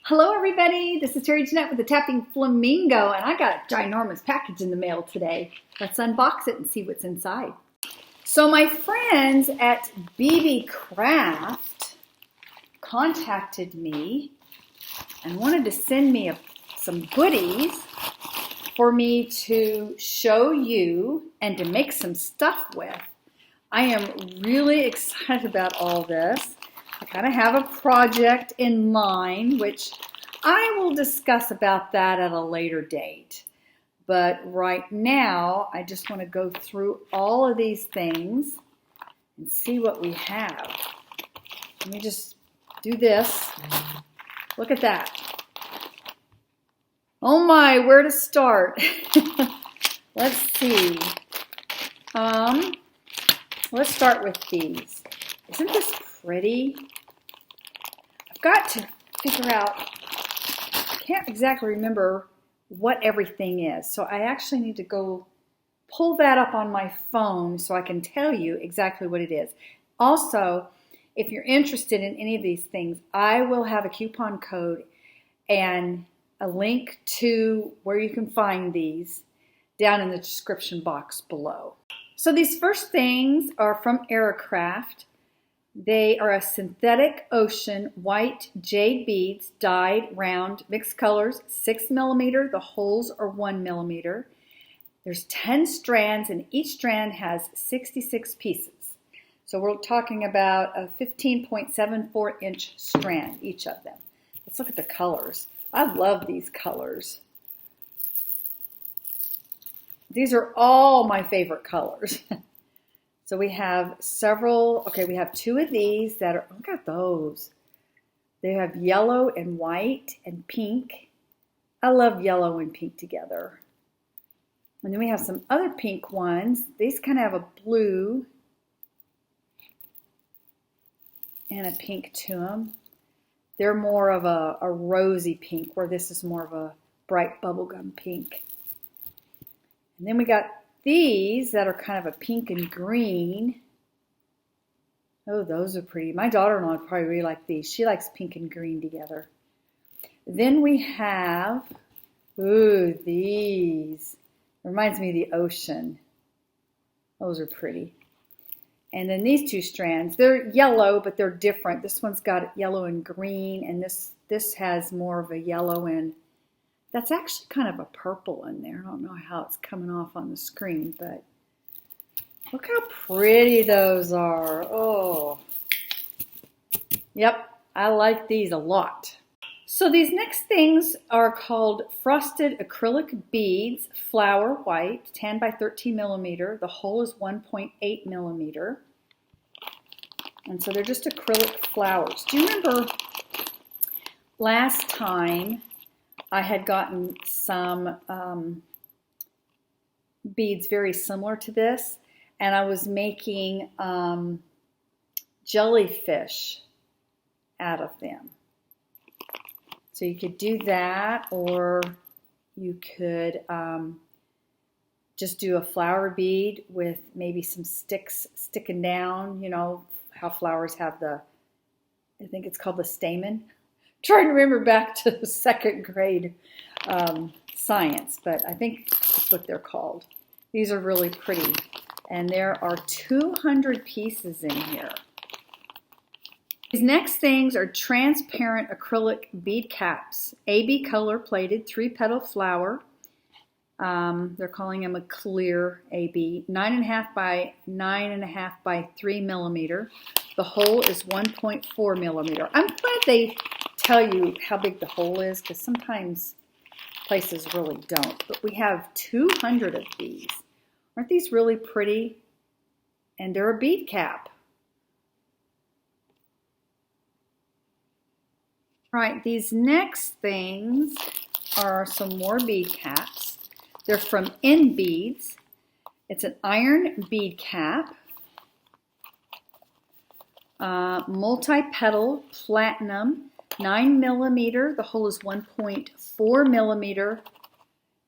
Hello everybody, this is Terry Jeanette with the Tapping Flamingo, and I got a ginormous package in the mail today. Let's unbox it and see what's inside. So my friends at BeeBeeCraft contacted me and wanted to send me some goodies for me to show you and to make some stuff with. I am really excited about all this. I kind of have a project in mind, which I will discuss about that at a later date. But right now, I just want to go through all of these things and see what we have. Let me just do this. Look at that. Oh my, where to start? Let's see. Let's start with these. Isn't this pretty? I've got to figure out, I can't exactly remember what everything is. So I actually need to go pull that up on my phone so I can tell you exactly what it is. Also, if you're interested in any of these things, I will have a coupon code and a link to where you can find these down in the description box below. So these first things are from Aircraft. They are a synthetic ocean white jade beads, dyed, round, mixed colors, 6mm. The holes are 1mm. There's 10 strands, and each strand has 66 pieces. So we're talking about a 15.74-inch strand, each of them. Let's look at the colors. I love these colors. These are all my favorite colors. So we have several, okay, we have two of these that are, look at those. They have yellow and white and pink. I love yellow and pink together. And then we have some other pink ones. These kind of have a blue and a pink to them. They're more of a rosy pink, where this is more of a bright bubblegum pink. And then we got these that are kind of a pink and green. Oh, those are pretty. My daughter-in-law would probably really like these. She likes pink and green together. Then we have, ooh, these. Reminds me of the ocean. Those are pretty. And then these two strands, they're yellow, but they're different. This one's got yellow and green, and this has more of a yellow and that's actually kind of a purple in there. I don't know how it's coming off on the screen, but look how pretty those are. Oh, yep, I like these a lot. So these next things are called frosted acrylic beads, flower white, 10 by 13mm. The hole is 1.8mm. And so they're just acrylic flowers. Do you remember last time I had gotten some beads very similar to this, and I was making jellyfish out of them. So you could do that, or you could just do a flower bead with maybe some sticks sticking down. You know how flowers have the, I think it's called the stamen. Trying to remember back to second grade science, but I think that's what they're called. These are really pretty, and there are 200 pieces in here. These next things are transparent acrylic bead caps, AB color plated, 3-petal flower. They're calling them a clear AB, 9.5 by 9.5 by 3mm. The hole is 1.4mm. I'm glad they tell you how big the hole is, because sometimes places really don't. But we have 200 of these. Aren't these really pretty? And they're a bead cap. All right, these next things are some more bead caps. They're from In Beads. It's an iron bead cap. Multi-petal platinum, 9mm. The hole is 1.4mm.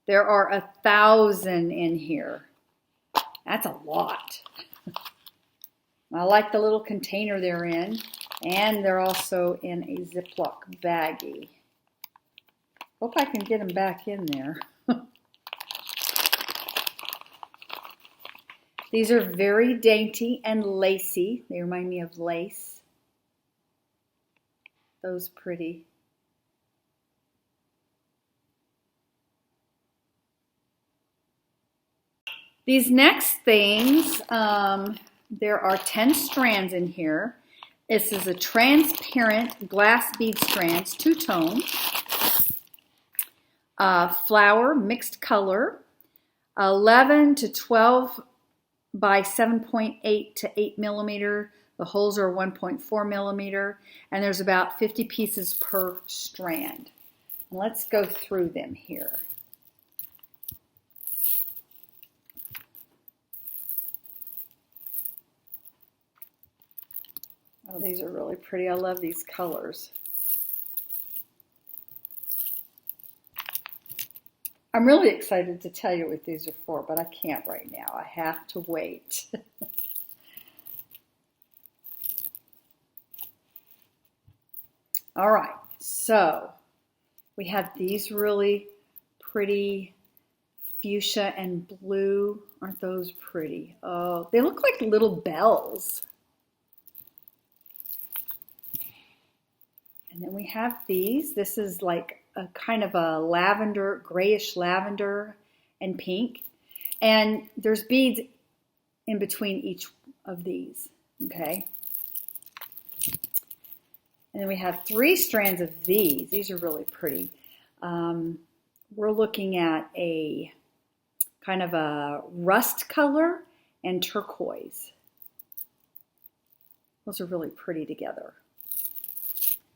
There are 1,000 in here. That's a lot. I like the little container they're in, and they're also in a Ziploc baggie. Hope I can get them back in there. These are very dainty and lacy. They remind me of lace. Those pretty. These next things, there are 10 strands in here. This is a transparent glass bead strands, two-tone, flower, mixed color, 11 to 12 by 7.8 to 8 millimeter. The holes are 1.4 millimeter, and there's about 50 pieces per strand. Let's go through them here. Oh, these are really pretty. I love these colors. I'm really excited to tell you what these are for, but I can't right now. I have to wait. All right, so we have these really pretty fuchsia and blue. Aren't those pretty? Oh, they look like little bells. And then we have these. This is like a kind of a lavender, grayish lavender and pink. And there's beads in between each of these, okay? And then we have 3 strands of these. These are really pretty. We're looking at a kind of a rust color and turquoise. Those are really pretty together.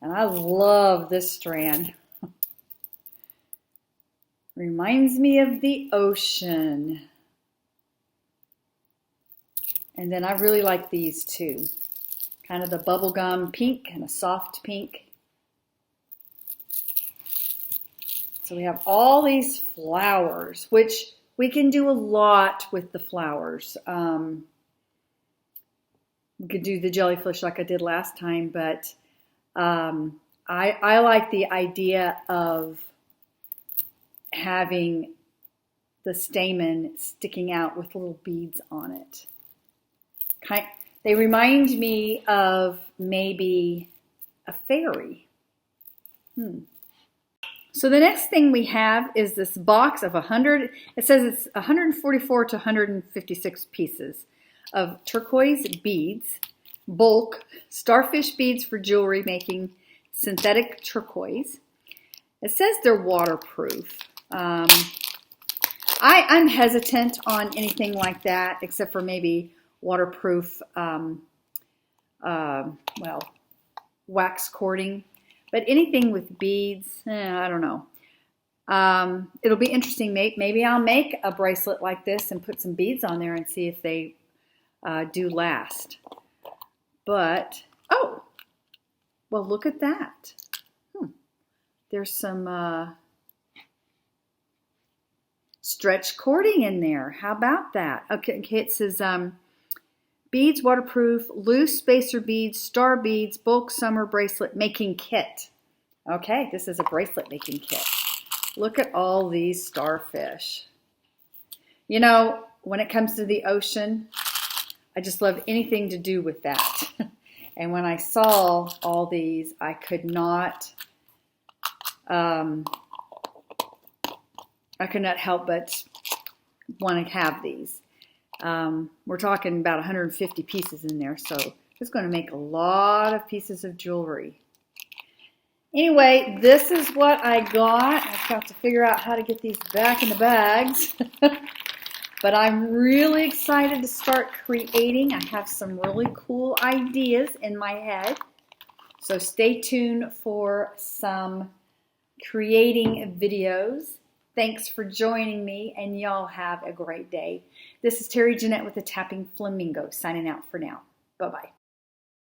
And I love this strand. Reminds me of the ocean. And then I really like these too. Kind of the bubblegum pink and a soft pink. So we have all these flowers, which we can do a lot with the flowers. We could do the jellyfish like I did last time, but I like the idea of having the stamen sticking out with little beads on it. They remind me of maybe a fairy. So the next thing we have is this box of 100, it says it's 144 to 156 pieces of turquoise beads, bulk, starfish beads for jewelry making, synthetic turquoise. It says they're waterproof. I'm hesitant on anything like that, except for maybe waterproof, well, wax cording. But anything with beads, I don't know. It'll be interesting. Maybe I'll make a bracelet like this and put some beads on there and see if they do last. But, oh, well, look at that. There's some stretch cording in there. How about that? Okay, it says beads, waterproof, loose spacer beads, star beads, bulk summer bracelet making kit. Okay, this is a bracelet making kit. Look at all these starfish. You know, when it comes to the ocean, I just love anything to do with that. And when I saw all these, I could not help but want to have these. We're talking about 150 pieces in there, so it's going to make a lot of pieces of jewelry. Anyway, this is what I got. I've got to figure out how to get these back in the bags. But I'm really excited to start creating. I have some really cool ideas in my head. So stay tuned for some creating videos. Thanks for joining me, and y'all have a great day. This is Terry Jeanette with the Tapping Flamingo, signing out for now. Bye-bye.